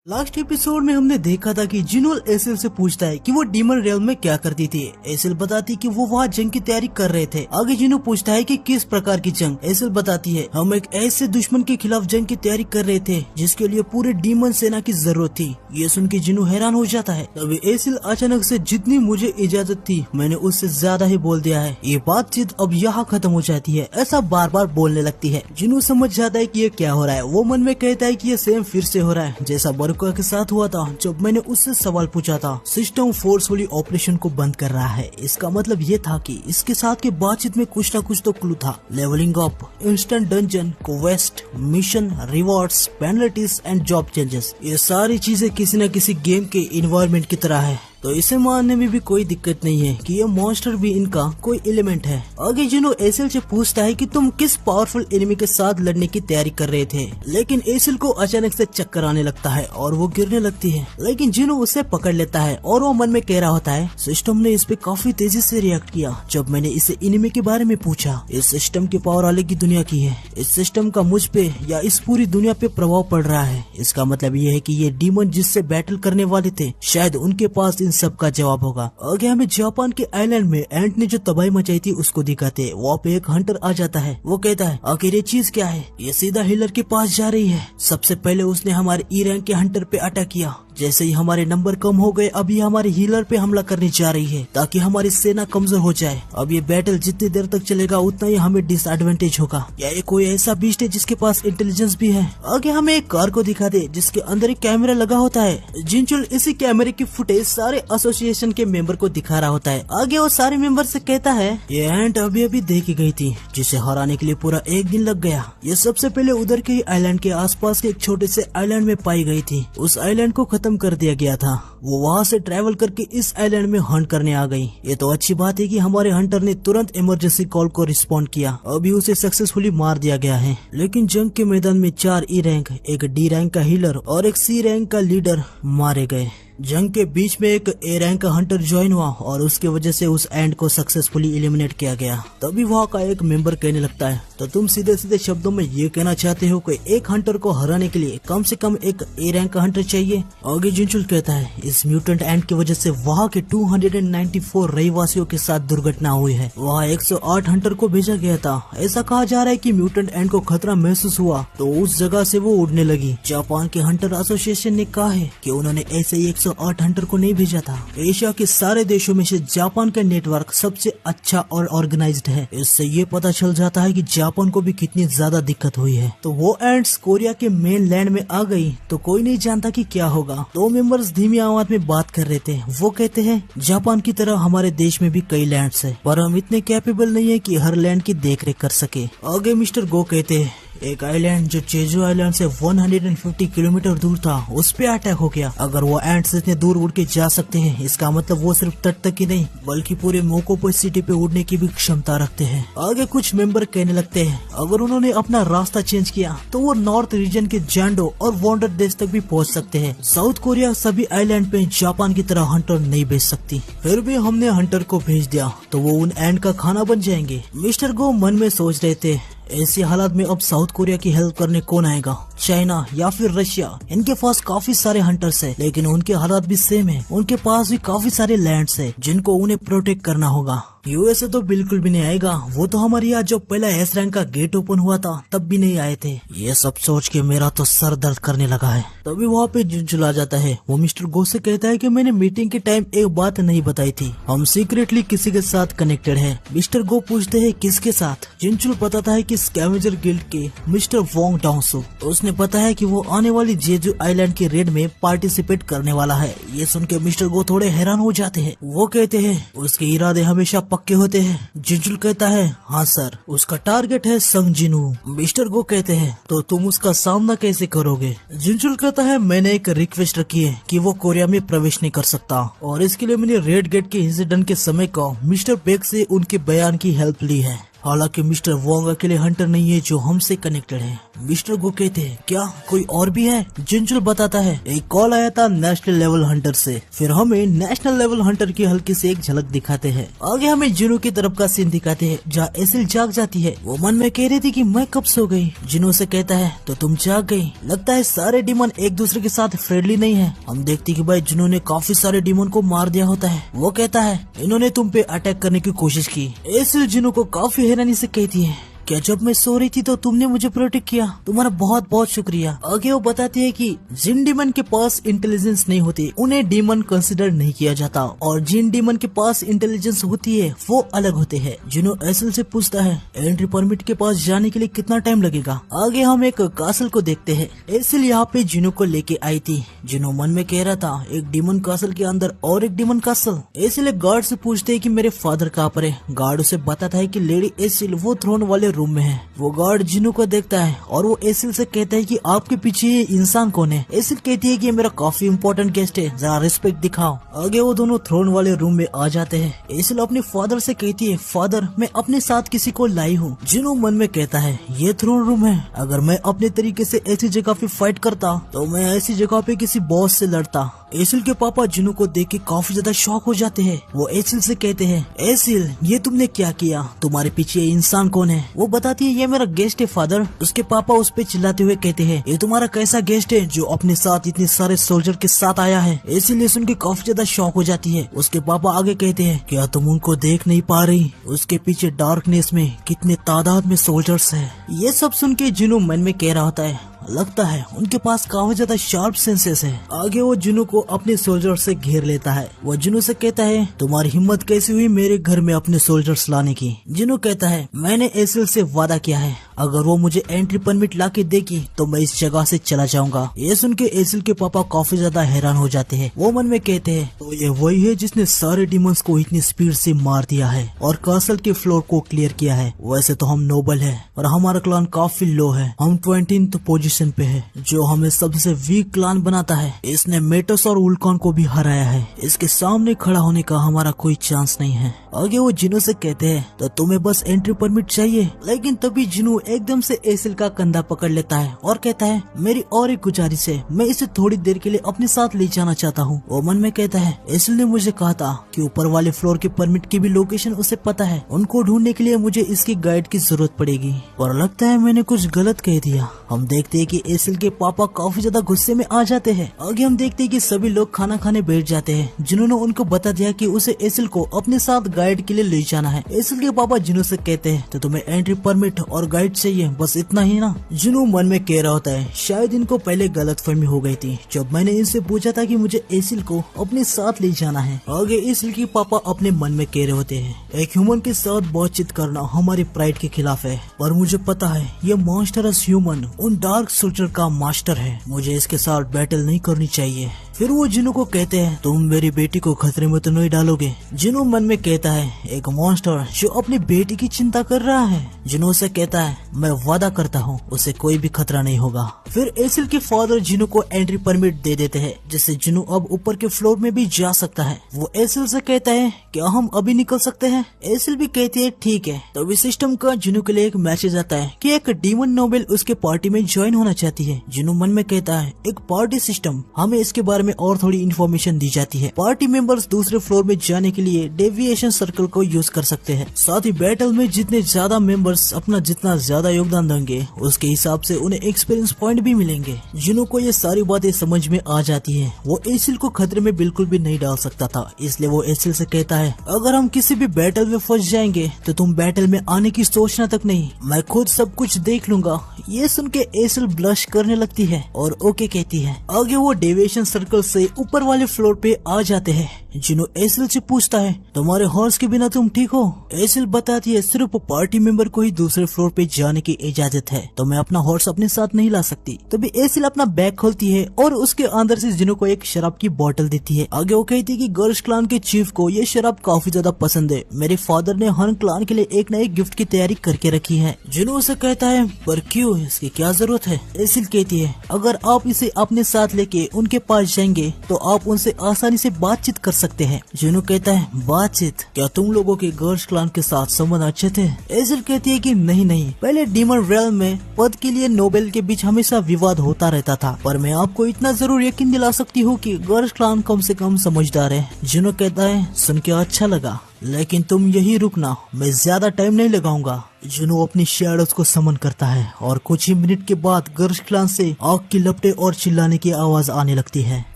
Last episode में हमने देखा था कि जिनोल एसिल से पूछता है कि वो डीमन रियल्म में क्या करती थी। एसिल बताती कि वो वहाँ जंग की तैयारी कर रहे थे। आगे जिनो पूछता है कि किस प्रकार की जंग। एसिल बताती है हम एक ऐसे दुश्मन के खिलाफ जंग की तैयारी कर रहे थे जिसके लिए पूरे डीमन सेना की जरूरत थी। ये सुन के जिनो हैरान हो जाता है। तभी एसिल अचानक से जितनी मुझे इजाजत थी मैंने उससे ज्यादा ही बोल दिया है, ये बातचीत अब यहाँ खत्म हो जाती है, ऐसा बार बार बोलने लगती है। जिनो समझ जाता है कि ये क्या हो रहा है। वो मन में कहता है कि ये सेम फिर से हो रहा है जैसा बरुका के साथ हुआ था जब मैंने उससे सवाल पूछा था। सिस्टम फोर्सफुली ऑपरेशन को बंद कर रहा है। इसका मतलब ये था कि इसके साथ की बातचीत में कुछ न कुछ तो क्लू था। Levelling up, instant dungeon, quest, mission, rewards, penalties and job changes, ये सारी चीजें किसी न किसी गेम के इन्वायरमेंट की तरह है। तो इसे मानने में भी कोई दिक्कत नहीं है कि ये मॉन्स्टर भी इनका कोई एलिमेंट है। आगे जिनो एसिल से पूछता है कि तुम किस पावरफुल एनिमी के साथ लड़ने की तैयारी कर रहे थे, लेकिन एसिल को अचानक से चक्कर आने लगता है और वो गिरने लगती है। लेकिन जिनो उसे पकड़ लेता है और वो मन में कह रहा होता है सिस्टम ने इस पे काफी तेजी से रिएक्ट किया जब मैंने इसे एनिमी के बारे में पूछा। इस सिस्टम की पावर अलग ही दुनिया की है। इस सिस्टम का मुझ पे या इस पूरी दुनिया पे प्रभाव पड़ रहा है। इसका मतलब ये है कि ये डीमन जिससे बैटल करने वाले थे शायद उनके पास इन सब का जवाब होगा। आगे हमें जापान के आइलैंड में एंट ने जो तबाही मचाई थी उसको दिखाते। वहाँ पे एक हंटर आ जाता है। वो कहता है आखिर ये चीज क्या है। ये सीधा हीलर के पास जा रही है। सबसे पहले उसने हमारे ई रैंक के हंटर पे अटैक किया। जैसे ही हमारे नंबर कम हो गए अब ये हमारे हीलर पे हमला करने जा रही है ताकि हमारी सेना कमजोर हो जाए। अब ये बैटल जितनी देर तक चलेगा उतना ही हमें डिसएडवांटेज होगा। या ये कोई ऐसा बीस्ट है जिसके पास इंटेलिजेंस भी है। आगे हमें एक कार को दिखा दे जिसके अंदर एक कैमरा लगा होता है। जिनचुल इसी कैमरे की फुटेज सारे एसोसिएशन के मेंबर को दिखा रहा होता है। आगे वो सारे मेंबर से कहता है ये एंट अभी अभी देखी गई थी जिसे हराने के लिए पूरा एक दिन लग गया। ये सबसे पहले उधर के आइलैंड के आसपास के एक छोटे से आइलैंड में पाई गई थी। उस आइलैंड को खत्म कर दिया गया था। वो वहाँ से ट्रैवल करके इस आइलैंड में हंट करने आ गई। ये तो अच्छी बात है कि हमारे हंटर ने तुरंत इमरजेंसी कॉल को रिस्पॉन्ड किया। अभी उसे सक्सेसफुली मार दिया गया है। लेकिन जंग के मैदान में 4 ई रैंक, एक डी रैंक का हीलर और एक सी रैंक का लीडर मारे गए। जंग के बीच में एक ए रैंक का हंटर ज्वाइन हुआ और उसके वजह से उस एंड को सक्सेसफुली एलिमिनेट किया गया। तभी वहाँ का एक मेंबर कहने लगता है तो तुम सीधे सीधे शब्दों में ये कहना चाहते हो कि एक हंटर को हराने के लिए कम से कम एक ए रैंक का हंटर चाहिए। आगे जिनचुल कहता है इस म्यूटेंट एंड की वजह से वहाँ के 294 रहवासियों के साथ दुर्घटना हुई है। वहाँ 108 हंटर को भेजा गया था। ऐसा कहा जा रहा है कि म्यूटेंट एंड को खतरा महसूस हुआ तो उस जगह से वो उड़ने लगी। जापान के हंटर एसोसिएशन ने कहा है कि उन्होंने ऐसे ही 108 हंटर को नहीं भेजा था। एशिया के सारे देशों में से जापान का नेटवर्क सबसे अच्छा और ऑर्गेनाइज्ड है। इससे ये पता चल जाता है कि जापान को भी कितनी ज्यादा दिक्कत हुई है। तो वो एंड्स कोरिया के मेन लैंड में आ गई तो कोई नहीं जानता कि क्या होगा। 2 मेंबर्स धीमी आवाज में बात कर रहे थे। वो कहते हैं जापान की तरह हमारे देश में भी कई लैंड्स है पर हम इतने कैपेबल नहीं है कि हर लैंड की देखरेख कर सके। आगे मिस्टर गो कहते हैं एक आइलैंड जो चेजू आइलैंड से 150 किलोमीटर दूर था उस पे अटैक हो गया। अगर वो एंट्स इतने दूर उड़ के जा सकते हैं इसका मतलब वो सिर्फ तट तक ही नहीं बल्कि पूरे मोकोपो सिटी पे उड़ने की भी क्षमता रखते हैं। आगे कुछ मेंबर कहने लगते हैं अगर उन्होंने अपना रास्ता चेंज किया तो वो नॉर्थ रीजन के जैंडो और वॉन्डर देश तक भी पहुंच सकते हैं। साउथ कोरिया सभी आइलैंड पे जापान की तरह हंटर नहीं भेज सकती। फिर भी हमने हंटर को भेज दिया तो वो उन एंड का खाना बन जाएंगे। मिस्टर गो मन में सोच रहे थे ऐसे हालात में अब साउथ कोरिया की हेल्प करने कौन आएगा, चाइना या फिर रशिया। इनके पास काफी सारे हंटर्स है लेकिन उनके हालात भी सेम है। उनके पास भी काफी सारे लैंड्स है जिनको उन्हें प्रोटेक्ट करना होगा। यूएसए तो बिल्कुल भी नहीं आएगा। वो तो हमारे यहाँ जब पहला एस रैंक का गेट ओपन हुआ था तब भी नहीं आए थे। ये सब सोच के मेरा तो सर दर्द करने लगा है। तभी वहाँ पे जिनचुल आ जाता है। वो मिस्टर गो से कहता है कि मैंने मीटिंग के टाइम एक बात नहीं बताई थी, हम सीक्रेटली किसी के साथ कनेक्टेड है। मिस्टर गो पूछते है किसके साथ। जिनचुल बताता है कि स्कैवेंजर गिल्ड के मिस्टर वोंग डाउसू। उसने बताया कि वो आने वाली जेजू आइलैंड के रेड में पार्टिसिपेट करने वाला है। ये सुन के मिस्टर गो थोड़े हैरान हो जाते हैं। वो कहते हैं उसके इरादे हमेशा पक्के होते हैं। जिनचुल कहता है हाँ सर, उसका टारगेट है संग जिनू। मिस्टर गो कहते हैं तो तुम उसका सामना कैसे करोगे। जिनचुल कहता है मैंने एक रिक्वेस्ट रखी है कि वो कोरिया में प्रवेश नहीं कर सकता और इसके लिए मैंने रेड गेट के इंसिडेंट के समय को मिस्टर बेक से उनके बयान की हेल्प ली है। हालांकि मिस्टर वोंग अकेले हंटर नहीं है जो हमसे कनेक्टेड है। मिस्टर गो कहते हैं क्या कोई और भी है? जिनचुल बताता है एक कॉल आया था नेशनल लेवल हंटर से। फिर हमें नेशनल लेवल हंटर की हल्की से एक झलक दिखाते हैं। आगे हमें जिनो की तरफ का सीन दिखाते हैं जहाँ एसिल जाग जाती है। वो मन में कह रही थी कि मैं कब सो गई। जिनो से कहता है तो तुम जाग गई। लगता है सारे डीमन एक दूसरे के साथ फ्रेंडली नहीं है। हम देखते कि भाई जिनो ने काफी सारे डीमन को मार दिया होता है। वो कहता है इन्होंने तुम पे अटैक करने की कोशिश की। एसिल जिनो को काफी हैरानी से कहती है क्या जब मैं सो रही थी तो तुमने मुझे प्रोटेक्ट किया? तुम्हारा बहुत बहुत शुक्रिया। आगे वो बताती है कि जिन डीमन के पास इंटेलिजेंस नहीं होती उन्हें डीमन कंसिडर नहीं किया जाता और जिन डीमन के पास इंटेलिजेंस होती है वो अलग होते हैं। जिनो एसिल से पूछता है एंट्री परमिट के पास जाने के लिए कितना टाइम लगेगा। आगे हम एक कासल को देखते हैं। एसिल यहाँ पे जिनो को लेके आई थी। जिनो मन में कह रहा था एक डीमन कासल के अंदर और एक डीमन कासल। एसिल एक गार्ड से पूछते है कि मेरे फादर कहाँ पर है। गार्ड उसे बताता है कि लेडी एसिल वो थ्रोन वाले रूम में है। वो गार्ड जिनो को देखता है और वो एसिल से कहता है कि आपके पीछे ये इंसान कौन है। एसिल कहती है कि ये मेरा काफी इम्पोर्टेंट गेस्ट है, जरा रिस्पेक्ट दिखाओ। आगे वो दोनों थ्रोन वाले रूम में आ जाते हैं। एसिल अपने फादर से कहती है फादर मैं अपने साथ किसी को लाई हूँ। जिनो मन में कहता है ये थ्रोन रूम है। अगर मैं अपने तरीके से ऐसी जगह पे फाइट करता तो मैं ऐसी जगह पे किसी बॉस से लड़ता। एसिल के पापा जिनो को देख के काफी ज्यादा शॉक हो जाते हैं। वो एसिल से कहते हैं एसिल ये तुमने क्या किया? तुम्हारे पीछे ये इंसान कौन है? वो बताती है ये मेरा गेस्ट है फादर। उसके पापा उस पे चिल्लाते हुए कहते हैं ये तुम्हारा कैसा गेस्ट है जो अपने साथ इतने सारे सोल्जर के साथ आया है? एसिल ये सुन के काफी ज्यादा शॉक हो जाती है। उसके पापा आगे कहते हैं क्या तुम उनको देख नहीं पा रही? उसके पीछे डार्कनेस में कितने तादाद में सोल्जर्स है। ये सब सुन के जिनो मन में कह रहा होता है लगता है उनके पास काफी ज्यादा शार्प सेंसेस है। आगे वो जिनो को अपने सोल्जर से घेर लेता है। वो जिनो से कहता है तुम्हारी हिम्मत कैसी हुई मेरे घर में अपने सोल्जर्स लाने की? जिनो कहता है मैंने एसिल से वादा किया है अगर वो मुझे एंट्री परमिट लाके देगी तो मैं इस जगह से चला जाऊंगा। ये सुन के एसिल के पापा काफी ज्यादा हैरान हो जाते हैं। वो मन में कहते हैं तो ये वही है जिसने सारे डीमंस को इतनी स्पीड से मार दिया है और कासल के फ्लोर को क्लियर किया है। वैसे तो हम नोबल है और हमारा क्लान काफी लो है। हम 20th पोजीशन पे है जो हमें सबसे वीक क्लान बनाता है। इसने मेटस और उल्कॉन को भी हराया है। इसके सामने खड़ा होने का हमारा कोई चांस नहीं है। आगे वो जिनो से कहते हैं तो तुम्हें बस एंट्री परमिट चाहिए। लेकिन तभी जिनो एकदम से एसिल का कंधा पकड़ लेता है और कहता है मेरी और एक गुजारिश है, मैं इसे थोड़ी देर के लिए अपने साथ ले जाना चाहता हूँ। वो मन में कहता है एसिल ने मुझे कहा था कि ऊपर वाले फ्लोर के परमिट की भी लोकेशन उसे पता है। उनको ढूंढने के लिए मुझे इसकी गाइड की जरूरत पड़ेगी। और लगता है मैंने कुछ गलत कह दिया। हम देखते हैं कि एसिल के पापा काफी ज्यादा गुस्से में आ जाते हैं। आगे हम देखते हैं कि सभी लोग खाना खाने बैठ जाते हैं। जिन्होंने उनको बता दिया कि उसे एसिल को अपने साथ गाइड के लिए ले जाना है। एसिल के पापा जिनो से कहते हैं तो तुम्हें एंट्री परमिट और गाइड चाहिए, बस इतना ही ना? जिनो मन में कह रहा होता है शायद इनको पहले गलतफहमी हो गई थी जब मैंने इनसे पूछा था कि मुझे एसिल को अपने साथ ले जाना है। आगे एसिल के पापा अपने मन में कह रहे होते हैं एक ह्यूमन के साथ बातचीत करना हमारे प्राइड के खिलाफ है, पर मुझे पता है ये मॉन्स्टरस ह्यूमन उन डार्क सोल्जर का मास्टर है। मुझे इसके साथ बैटल नहीं करनी चाहिए। फिर वो जिनो को कहते हैं तुम मेरी बेटी को खतरे में तो नहीं डालोगे? जिनो मन में कहता है एक मॉन्स्टर जो अपनी बेटी की चिंता कर रहा है। जिनो से कहता है मैं वादा करता हूँ उसे कोई भी खतरा नहीं होगा। फिर एसिल के फादर जिनो को एंट्री परमिट दे देते हैं जिससे जिनो अब ऊपर के फ्लोर में भी जा सकता है। वो एसिल से कहता है क्या हम अभी निकल सकते हैं? एसिल भी कहती है ठीक है। तभी सिस्टम का जिनो के लिए एक मैसेज आता है कि एक डीमन नोबल उसके पार्टी में ज्वाइन होना चाहती है। जिनो मन में कहता है एक पार्टी सिस्टम, हमें इसके बारे में और थोड़ी इन्फॉर्मेशन दी जाती है। पार्टी मेंबर्स दूसरे फ्लोर में जाने के लिए डेविएशन सर्कल को यूज कर सकते हैं। साथ ही बैटल में जितने ज्यादा मेंबर्स अपना जितना ज्यादा योगदान देंगे उसके हिसाब से उन्हें एक्सपीरियंस पॉइंट भी मिलेंगे। जिनो को ये सारी बातें समझ में आ जाती है। वो एसिल को खतरे में बिल्कुल भी नहीं डाल सकता था, इसलिए वो एसिल से कहता है अगर हम किसी भी बैटल में फंस जाएंगे तो तुम बैटल में आने की सोचना तक नहीं, मैं खुद सब कुछ देख लूंगा। ये सुन के एसिल ब्लश करने लगती है और ओके कहती है। आगे वो डेविएशन सर्कल से ऊपर वाले फ्लोर पे आ जाते हैं। जिनो एसिल से पूछता है तुम्हारे हॉर्स के बिना तुम ठीक हो? एसिल बताती है सिर्फ पार्टी मेंबर को ही दूसरे फ्लोर पे जाने की इजाजत है, तो मैं अपना हॉर्स अपने साथ नहीं ला सकती। तभी एसिल अपना बैग खोलती है और उसके अंदर से जिनो को एक शराब की बोतल देती है। आगे वो कहती है कि गर्ल्स क्लान के चीफ को ये शराब काफी ज्यादा पसंद है, मेरे फादर ने हर क्लान के लिए एक न एक गिफ्ट की तैयारी करके रखी है। जिनो उसे कहता है पर क्यों, इसकी क्या जरूरत है? एसिल कहती है अगर आप इसे अपने साथ लेके उनके पास जाएंगे तो आप उनसे आसानी से बातचीत कर सकते सकते हैं। जुनू कहता है बातचीत, क्या तुम लोगों के गर्ल्स क्लान के साथ संबंध अच्छे थे? एसिल कहती है कि नहीं, पहले डीमन रियल्म में पद के लिए नोबेल के बीच हमेशा विवाद होता रहता था, पर मैं आपको इतना जरूर यकीन दिला सकती हूँ कि गर्ल्स क्लान कम से कम समझदार है। जुनू कहता है सुन के अच्छा लगा, लेकिन तुम यही रुकना, मैं ज्यादा टाइम नहीं लगाऊंगा। जुनू अपनी शैडोज को समन करता है और कुछ ही मिनट के बाद गर्ल्स क्लान से आग की लपटें और चिल्लाने की आवाज आने लगती है।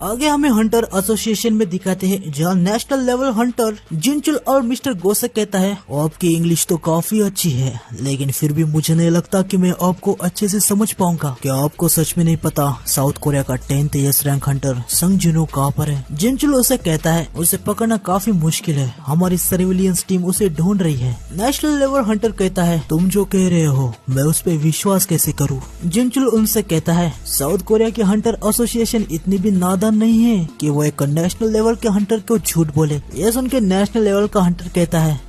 आगे हमें हंटर एसोसिएशन में दिखाते हैं, जहाँ नेशनल लेवल हंटर जिनचुल और मिस्टर गोसेक कहता है आपकी इंग्लिश तो काफी अच्छी है, लेकिन फिर भी मुझे नहीं लगता कि मैं आपको अच्छे से समझ पाऊंगा। क्या आपको सच में नहीं पता साउथ कोरिया का 10th एस रैंक हंटर संग जुनू कहाँ पर है? जिनचुल उसे कहता है उसे पकड़ना काफी मुश्किल है, हमारी सर्विलियंस टीम उसे ढूंढ रही है। नेशनल लेवल हंटर कहता है तुम जो कह रहे हो मैं उस पे विश्वास कैसे करूं? जिनचुल उनसे कहता है साउथ कोरिया के हंटर एसोसिएशन इतनी भी नादान नहीं है कि वो एक नेशनल लेवल के हंटर को झूठ बोले। ये सुन के नेशनल लेवल का हंटर कहता है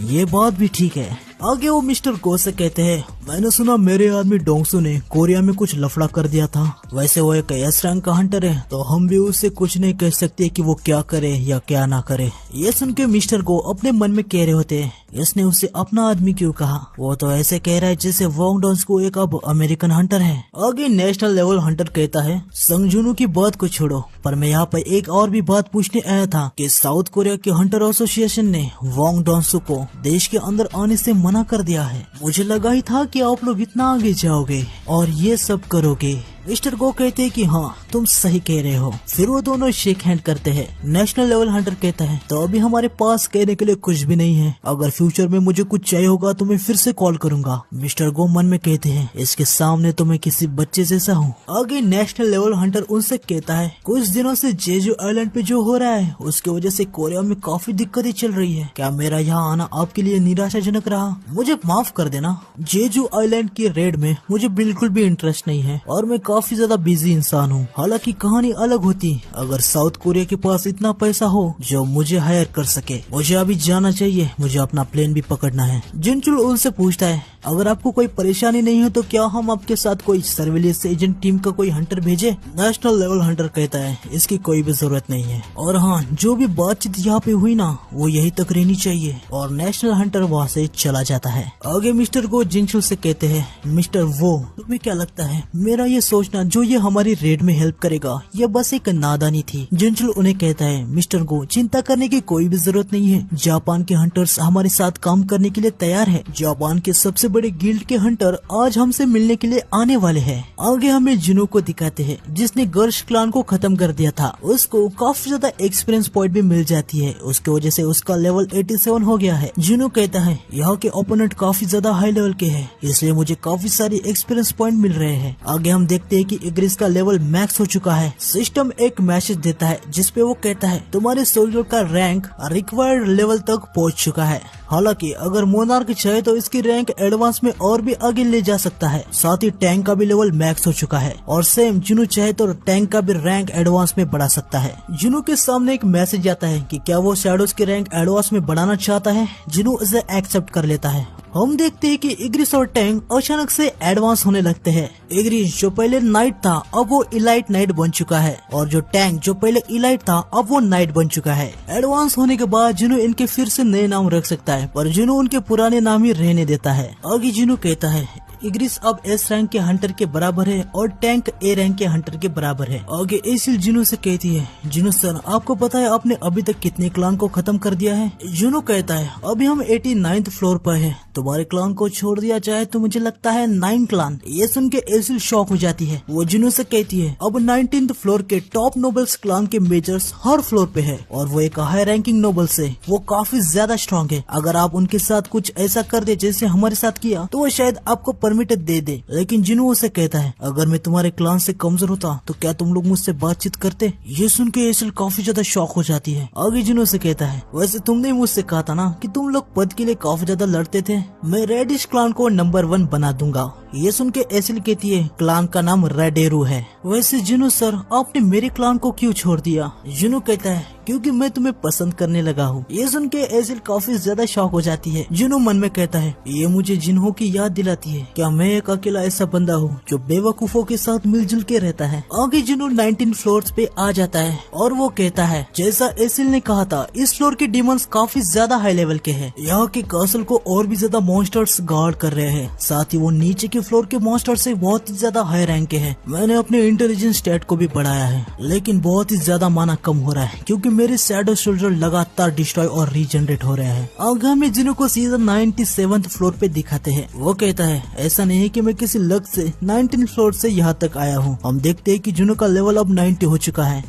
ये बात भी ठीक है। आगे वो मिस्टर गोसेक कहते हैं मैंने सुना मेरे आदमी डोंगसू ने कोरिया में कुछ लफड़ा कर दिया था, वैसे वो एक एस रैंक का हंटर है तो हम भी उससे कुछ नहीं कह सकते कि वो क्या करे या क्या ना करे। ये सुन के मिस्टर गो अपने मन में कह रहे होते हैं इसने उससे अपना आदमी क्यों कहा? वो तो ऐसे कह रहा है जैसे वोंग डोंगसू एक अब अमेरिकन हंटर है। आगे नेशनल लेवल हंटर कहता है संग जुनू की बात को छोड़ो, पर मैं यहाँ पर एक और भी बात पूछने आया था कि साउथ कोरिया के हंटर एसोसिएशन ने वोंग डोंगसू को देश के अंदर आने से मना कर दिया है। मुझे लगा ही था कि आप लोग इतना आगे जाओगे और ये सब करोगे। मिस्टर गो कहते हैं कि हाँ तुम सही कह रहे हो। फिर वो दोनों शेक हैंड करते हैं। नेशनल लेवल हंटर कहता है तो अभी हमारे पास कहने के लिए कुछ भी नहीं है, अगर फ्यूचर में मुझे कुछ चाहिए होगा तो मैं फिर से कॉल करूंगा। मिस्टर गो मन में कहते हैं इसके सामने तो मैं किसी बच्चे जैसा हूँ। आगे नेशनल लेवल हंटर उनसे कहता है कुछ दिनों से जेजू आइलैंड पे जो हो रहा है उसकी वजह से कोरिया में काफी दिक्कतें चल रही है, क्या मेरा यहाँ आना आपके लिए निराशाजनक रहा? मुझे माफ कर देना, जेजू आइलैंड की रेड में मुझे बिल्कुल भी इंटरेस्ट नहीं है और मैं काफी ज्यादा बिजी इंसान हूँ। हालांकि कहानी अलग होती अगर साउथ कोरिया के पास इतना पैसा हो जो मुझे हायर कर सके। मुझे अभी जाना चाहिए, मुझे अपना प्लेन भी पकड़ना है। जिनचुल उनसे पूछता है अगर आपको कोई परेशानी नहीं है तो क्या हम आपके साथ कोई सर्विलेंस एजेंट टीम का कोई हंटर भेजे? नेशनल लेवल हंटर कहता है इसकी कोई भी जरूरत नहीं है, और हाँ जो भी बातचीत यहाँ पे हुई ना वो यही तक रहनी चाहिए। और नेशनल हंटर वहाँ से चला जाता है। आगे मिस्टर गो जिनचुल से कहते हैं मिस्टर वो तुम्हें क्या लगता है मेरा ये सोचना जो ये हमारी रेड में हेल्प करेगा ये बस एक नादानी थी? जिनचुल उन्हें कहता है मिस्टर गो चिंता करने की कोई भी जरूरत नहीं है, जापान के हंटर्स हमारे साथ काम करने के लिए तैयार है। जापान के सबसे बड़े गिल्ड के हंटर आज हमसे मिलने के लिए आने वाले हैं। आगे हमें जुनू को दिखाते हैं जिसने गर्ल्स क्लान को खत्म कर दिया था। उसको काफी ज्यादा एक्सपीरियंस पॉइंट भी मिल जाती है, उसकी वजह से उसका लेवल 87 हो गया है। जुनू कहता है यहाँ के ओपोनेंट काफी ज्यादा हाई लेवल के हैं, इसलिए मुझे काफी सारी एक्सपीरियंस पॉइंट मिल रहे हैं। आगे हम देखते हैं कि इग्रिस का लेवल मैक्स हो चुका है। सिस्टम एक मैसेज देता है जिसपे वो कहता है तुम्हारे सोल्जर का रैंक रिक्वायर्ड लेवल तक पहुंच चुका है। हालांकि अगर मोनार्क चाहे तो इसकी रैंक एडवांस में और भी आगे ले जा सकता है। साथ ही टैंक का भी लेवल मैक्स हो चुका है और सेम जुनू चाहे तो टैंक का भी रैंक एडवांस में बढ़ा सकता है। जुनू के सामने एक मैसेज आता है कि क्या वो शैडोज की रैंक एडवांस में बढ़ाना चाहता है। जुनू इसे एक्सेप्ट कर लेता है। हम देखते हैं कि इग्रिस और टैंक अचानक से एडवांस होने लगते हैं। इग्रिस जो पहले नाइट था अब वो इलाइट नाइट बन चुका है और जो टैंक जो पहले इलाइट था अब वो नाइट बन चुका है। एडवांस होने के बाद जुनू इनके फिर से नए नाम रख सकता है, पर जुनू उनके पुराने नाम ही रहने देता है। आगे जुनू कहता है इग्रिस अब एस रैंक के हंटर के बराबर है और टैंक ए रैंक के हंटर के बराबर है। आगे एसिल जुनू से कहती है जुनू सर आपको पता है आपने अभी तक कितने क्लान को खत्म कर दिया है? जुनू कहता है अभी हम 89th फ्लोर पर है, तुम्हारे क्लान को छोड़ दिया जाए तो मुझे लगता है 9 क्लान। ये सुन के एसिल शॉक हो जाती है। वो जुनू से कहती है अब 19th फ्लोर के टॉप नोबल्स क्लान के मेजर्स हर फ्लोर पे है और वो एक हाई रैंकिंग नोबल्स है, वो काफी ज्यादा स्ट्रॉन्ग है। अगर आप उनके साथ कुछ ऐसा कर दे जैसे हमारे साथ किया तो वो शायद आपको परमिट दे दे। लेकिन जिनू उसे कहता है अगर मैं तुम्हारे क्लान से कमजोर होता तो क्या तुम लोग मुझसे बातचीत करते? ये सुन के एसिल काफी ज्यादा शॉक हो जाती है। आगे जिनू से कहता है वैसे तुमने मुझसे कहा था ना कि तुम लोग पद के लिए काफी ज्यादा लड़ते थे, मैं रेडिश क्लान को नंबर 1 बना दूंगा। ये सुन के एसिल कहती है क्लान का नाम रेडेरू है। वैसे जुनो सर आपने मेरे क्लान को क्यों छोड़ दिया? जुनो कहता है क्योंकि मैं तुम्हें पसंद करने लगा हूँ। ये सुन के एसिल काफी ज्यादा शॉक हो जाती है। जुनो मन में कहता है ये मुझे जिन्हों की याद दिलाती है। क्या मैं एक अकेला ऐसा बंदा हूँ जो बेवकूफों के साथ मिलजुल के रहता है? आगे जुनो 19 फ्लोर्स पे आ जाता है और वो कहता है जैसा एसिल ने कहा था इस फ्लोर के डिमंस काफी ज्यादा हाई लेवल के हैं। यहाँ के कासल को और भी ज्यादा मॉन्स्टर्स गार्ड कर रहे हैं। साथ ही वो नीचे के फ्लोर के मॉन्स्टर से बहुत ही ज्यादा हाई रैंक के हैं। मैंने अपने इंटेलिजेंस स्टेट को भी बढ़ाया है लेकिन बहुत ही ज्यादा माना कम हो रहा है क्योंकि मेरे शैडो सोल्जर लगातार डिस्ट्रॉय और रीजनरेट हो रहे हैं। आगे में जिन्हों को सीजन 97 फ्लोर पे दिखाते हैं। वो कहता है ऐसा नहीं है कि मैं किसी लक से 19 फ्लोर से यहाँ तक आया हूँ। हम देखते हैं कि जुनो का लेवल अब 90 हो चुका है।